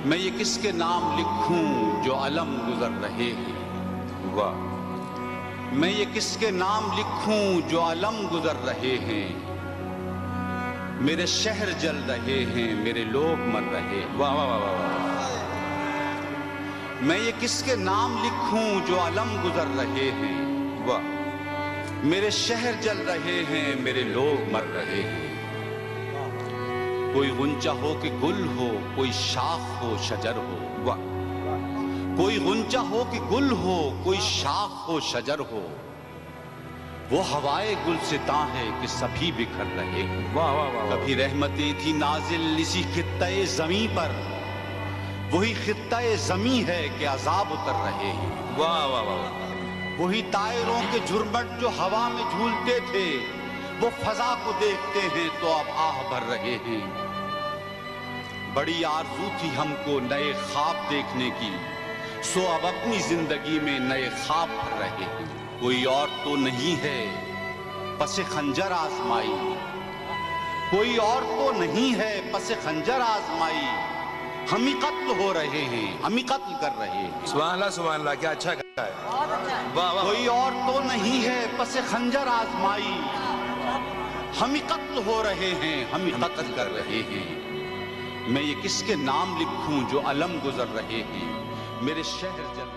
میں یہ کس کے نام لکھوں جو علم گزر رہے ہیں، واہ، میں یہ کس کے نام لکھوں جو علم گزر رہے ہیں، میرے شہر جل رہے ہیں، میرے لوگ مر رہے ہیں، واہ واہ واہ واہ، میں یہ کس کے نام لکھوں جو علم گزر رہے ہیں، واہ، میرے شہر جل رہے ہیں، میرے لوگ مر رہے ہیں۔ کوئی غنچہ ہو کہ گل ہو، کوئی شاخ ہو شجر ہو، واہ، کوئی غنچہ ہو کہ گل ہو، کوئی شاخ ہو شجر ہو، وہ ہوائے گلستاں ہے کہ سبھی بکھر رہے ہیں۔ واہ واہ واہ، کبھی رحمتیں تھی نازل اسی خطۂ زمیں پر، وہی خطۂ زمیں ہے کہ عذاب اتر رہے ہیں۔ واہ واہ واہ، وہی طائروں کے جھرمٹ جو ہوا میں جھولتے تھے، وہ فضا کو دیکھتے ہیں تو اب آہ بھر رہے ہیں۔ بڑی آرزو تھی ہم کو نئے خواب دیکھنے کی، سو اب اپنی زندگی میں نئے خواب بھر رہے ہیں۔ کوئی اور تو نہیں ہے پس خنجر آزمائی، کوئی اور تو نہیں ہے پس خنجر آزمائی، ہم ہی قتل ہو رہے ہیں، ہم ہی قتل کر رہے ہیں۔ سبحان اللہ، کیا اچھا کہا ہے، واہ واہ، کوئی اور تو نہیں ہے پس خنجر آزمائی، ہم ہی قتل ہو رہے ہیں، ہم ہی قتل کر رہے ہیں۔ میں یہ کس کے نام لکھوں جو علم گزر رہے ہیں، میرے شہر جل